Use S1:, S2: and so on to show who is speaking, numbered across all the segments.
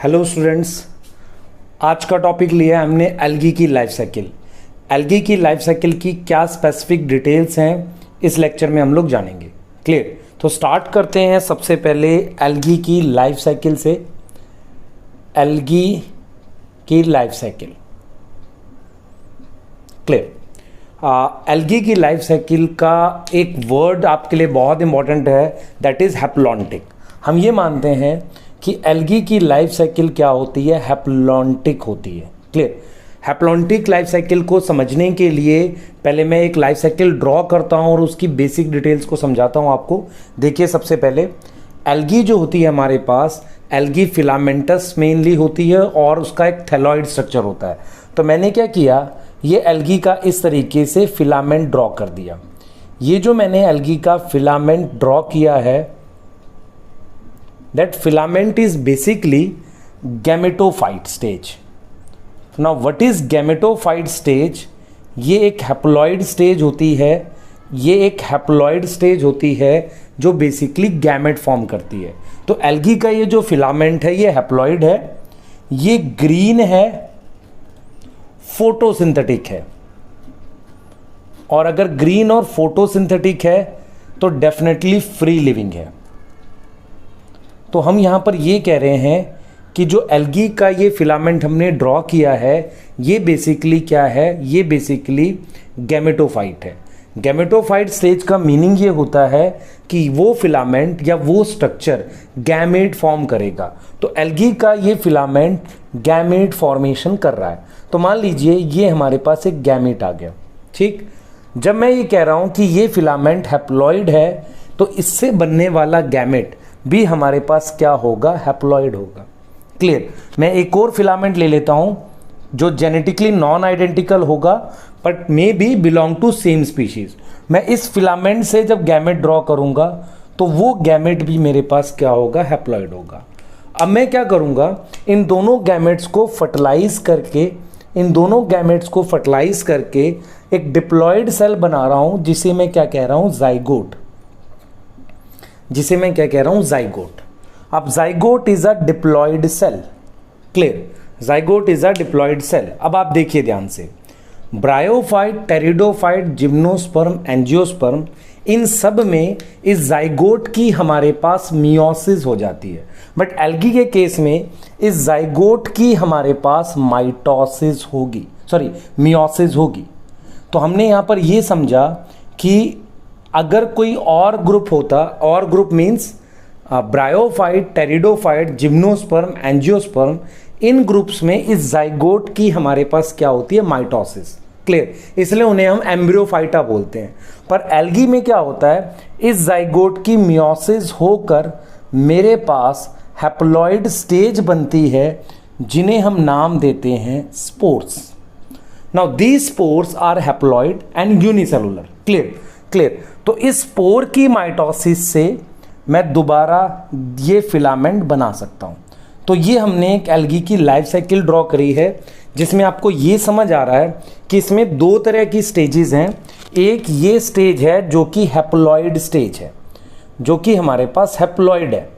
S1: Hello students, आज का topic लिया है हमने एल्गी की लाइफ साइकिल। एल्गी की लाइफ साइकिल की क्या स्पेसिफिक डिटेल्स हैं इस लेक्चर में हम लोग जानेंगे। क्लियर? तो स्टार्ट करते हैं सबसे पहले एल्गी की लाइफ साइकिल से। एल्गी की लाइफ साइकिल। क्लियर? एल्गी की लाइफ साइकिल का एक वर्ड आपके लिए बहुत इंपॉर्टेंट है, दैट इज हैप्लॉन्टिक। हम ये मानते हैं कि एल्गी की लाइफ साइकिल क्या होती है, हैप्लॉन्टिक होती है। क्लियर? हैप्लॉन्टिक लाइफ साइकिल को समझने के लिए पहले मैं एक लाइफ साइकिल ड्रॉ करता हूं और उसकी बेसिक डिटेल्स को समझाता हूं आपको। देखिए, सबसे पहले एल्गी जो होती है हमारे पास, एल्गी फिलामेंटस मेनली होती है और उसका एक थैलॉइड स्ट्रक्चर होता है। तो मैंने क्या किया, ये एल्गी का इस तरीके से फिलामेंट ड्रॉ कर दिया। ये जो मैंने एल्गी का फिलामेंट ड्रॉ किया है, that filament is basically gametophyte stage. Now what is gametophyte stage? ये एक हैप्लॉइड स्टेज होती है। ये एक हैप्लॉइड स्टेज होती है जो बेसिकली गैमेट फॉर्म करती है। तो एल्गी का ये जो फिलामेंट है ये हैप्लॉइड है, ये ग्रीन है, फोटोसिंथेटिक है। और अगर ग्रीन और फोटोसिंथेटिक है तो डेफिनेटली फ्री लिविंग है। तो हम यहाँ पर ये कह रहे हैं कि जो एल्गी का ये फिलामेंट हमने ड्रॉ किया है, ये बेसिकली क्या है, ये बेसिकली गैमेटोफाइट है। गैमेटोफाइट स्टेज का मीनिंग ये होता है कि वो फिलामेंट या वो स्ट्रक्चर गैमेट फॉर्म करेगा। तो एल्गी का ये फिलामेंट गैमेट फॉर्मेशन कर रहा है। तो मान लीजिए ये हमारे पास एक गैमेट आ गया। ठीक, जब मैं ये कह रहा हूँ कि ये फिलामेंट हैप्लॉइड है तो इससे बनने वाला गैमेट भी हमारे पास क्या होगा, हैप्लॉइड होगा। क्लियर? मैं एक और फिलामेंट ले लेता हूं जो जेनेटिकली नॉन आइडेंटिकल होगा but may be belong to same species. मैं इस फिलामेंट से जब गैमेट ड्रॉ करूंगा तो वो गैमेट भी मेरे पास क्या होगा, हैप्लॉइड होगा। अब मैं क्या करूंगा, इन दोनों गैमेट्स को फर्टिलाइज करके एक डिप्लॉइड सेल बना रहा हूं जिसे मैं क्या कह रहा हूं, जाइगोट। जाइगोट। अब zygote is a diploid cell. Clear? Zygote is a diploid cell. अब आप देखिए ध्यान से, ब्रायोफाइट, टेरिडोफाइट, जिम्नोस्पर्म, एंजियोस्पर्म, इन सब में इस जाइगोट की हमारे पास मियोसिस हो जाती है। बट एल्गी के केस में इस जाइगोट की हमारे पास माइटोसिस होगी, मियोसिस होगी। तो हमने यहां पर यह समझा कि अगर कोई और ग्रुप होता, और group means bryophyte, pteridophyte, gymnosperm, angiosperm, इन ग्रुप्स में इस जाइगोट की हमारे पास क्या होती है, माइटोसिस। क्लियर? इसलिए उन्हें हम एम्ब्रियोफाइटा बोलते हैं। पर एल्गी में क्या होता है, इस जाइगोट की मियोसिस होकर मेरे पास हैप्लॉइड स्टेज बनती है जिन्हें हम नाम देते हैं spores. Now these spores are haploid and unicellular. Clear? तो इस स्पोर की माइटोसिस से मैं दोबारा ये फिलामेंट बना सकता हूं। तो ये हमने एक एल्गी की लाइफ साइकिल ड्रॉ करी है जिसमें आपको ये समझ आ रहा है कि इसमें दो तरह की स्टेजेस हैं। एक ये स्टेज है जो कि हैप्लॉइड स्टेज है, जो कि हमारे पास हैप्लॉइड है।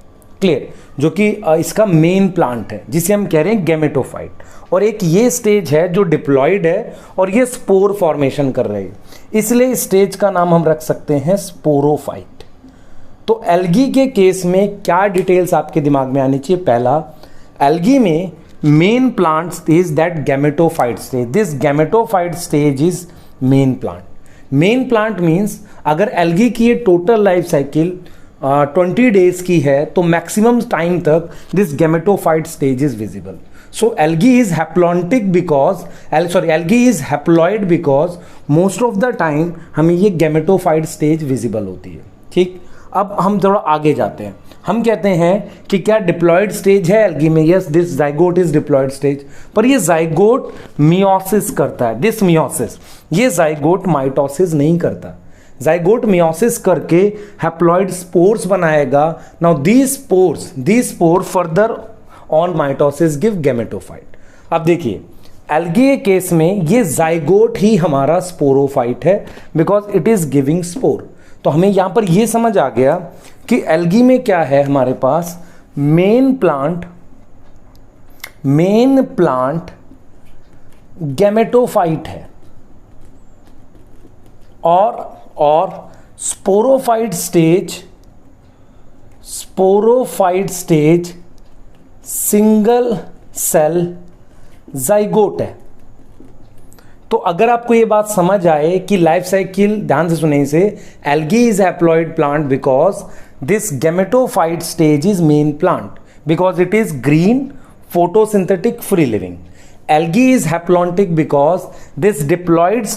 S1: क्लियर? जो कि इसका मेन प्लांट है जिसे हम कह रहे हैं गैमेटोफाइट। और एक ये स्टेज है जो डिप्लॉइड है और ये स्पोर फॉर्मेशन कर रही है, इसलिए इस स्टेज का नाम हम रख सकते हैं स्पोरोफाइट। तो एल्गी के केस में क्या डिटेल्स आपके दिमाग में आनी चाहिए? पहला, एल्गी में main plant is that gametophyte stage. This gametophyte stage is main plant. Main plant means अगर एल्गी की ये टोटल लाइफ साइकिल 20 डेज की है तो मैक्सिमम टाइम तक this gametophyte stage is visible. So algae is haplontic because algae is haploid because most of the time हमें ये gametophyte stage visible होती है। ठीक, अब हम थोड़ा आगे जाते हैं। हम कहते हैं कि क्या डिप्लॉइड स्टेज है एल्गी में? Yes, this zygote is diploid stage. पर ये जाइगोट मियोसिस करता है, दिस मियोसिस। ये जाइगोट माइटोसिस नहीं करता। जाइगोट मियोसिस करके हैप्लॉइड स्पोर्स बनाएगा। Now these spore further on mitosis give gametophyte. अब देखिए, एल्गी के केस में ये जाइगोट ही हमारा स्पोरोफाइट है because it is giving spore. तो हमें यहां पर ये समझ आ गया कि एल्गी में क्या है, हमारे पास main plant main plant gametophyte है और sporophyte stage single cell zygote है। तो अगर आपको ये बात समझ आए कि लाइफ साइकिल, ध्यान से सुने इसे, algae is haploid plant because this gametophyte stage is main plant because it is green, photosynthetic, free living. Algae is haplontic because this diploid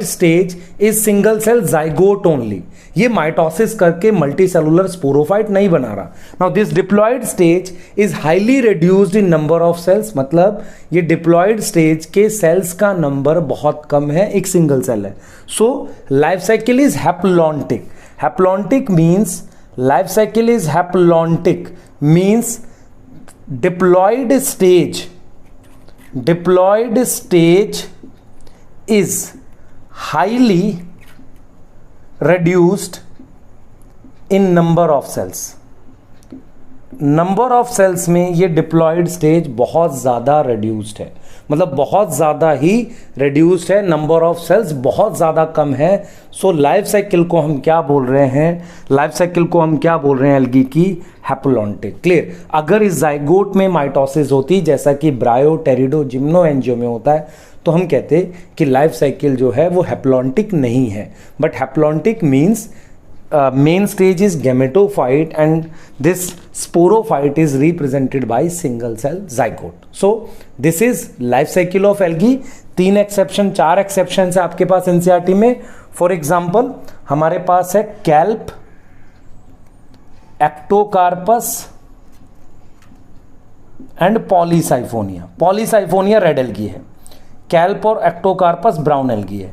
S1: stage is single cell zygote only. ये mitosis करके multicellular sporophyte नहीं बना रहा. Now this diploid stage is highly reduced in number of cells. मतलब ये diploid stage के sales का number बहुत कम है, एक सिंगल सेल है. So life cycle is haplontic. Haplontic means life cycle is haplontic means diploid stage is highly reduced in number of cells. Number of cells में ये डिप्लॉयड स्टेज बहुत ज़्यादा रिड्यूस्ड है, मतलब बहुत ज़्यादा ही रिड्यूस्ड है, नंबर ऑफ सेल्स बहुत ज़्यादा कम है. सो लाइफ साइकिल को हम क्या बोल रहे हैं, लाइफ साइकिल को हम क्या बोल रहे हैं एल्गी की, हैप्लॉन्टिक. क्लियर. अगर इस जाइगोट में माइटोसिस होती जैसा कि ब्रायो, टेरिडो, जिम्नो एंजियो में होता है तो हम कहते कि लाइफ साइकिल जो है वो हैप्लॉन्टिक नहीं है. But haplontic means main stage is gametophyte and this sporophyte is represented by single cell zygote. So this is life cycle of algae. 3 exception 4 exception है आपके पास एनसीईआरटी में. फॉर एग्जाम्पल हमारे पास है kelp, Ectocarpus and Polysiphonia red algae है, kelp और Ectocarpus brown algae है.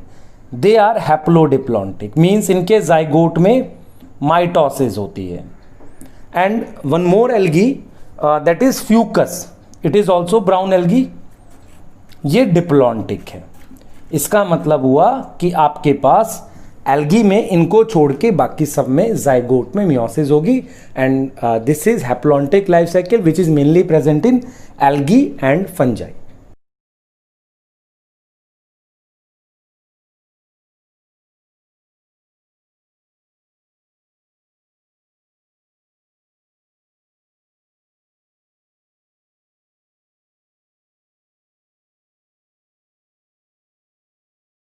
S1: They are haplodiplontic means इनके zygote में माइटोसिस होती है. And one more algae that is Fucus, it is also brown algae, ये डिप्लॉन्टिक है. इसका मतलब हुआ कि आपके पास एल्गी में इनको छोड़ के बाकी सब में जाइगोट में मियोसिस होगी. And this is haplontic life cycle which is mainly present in algae and fungi.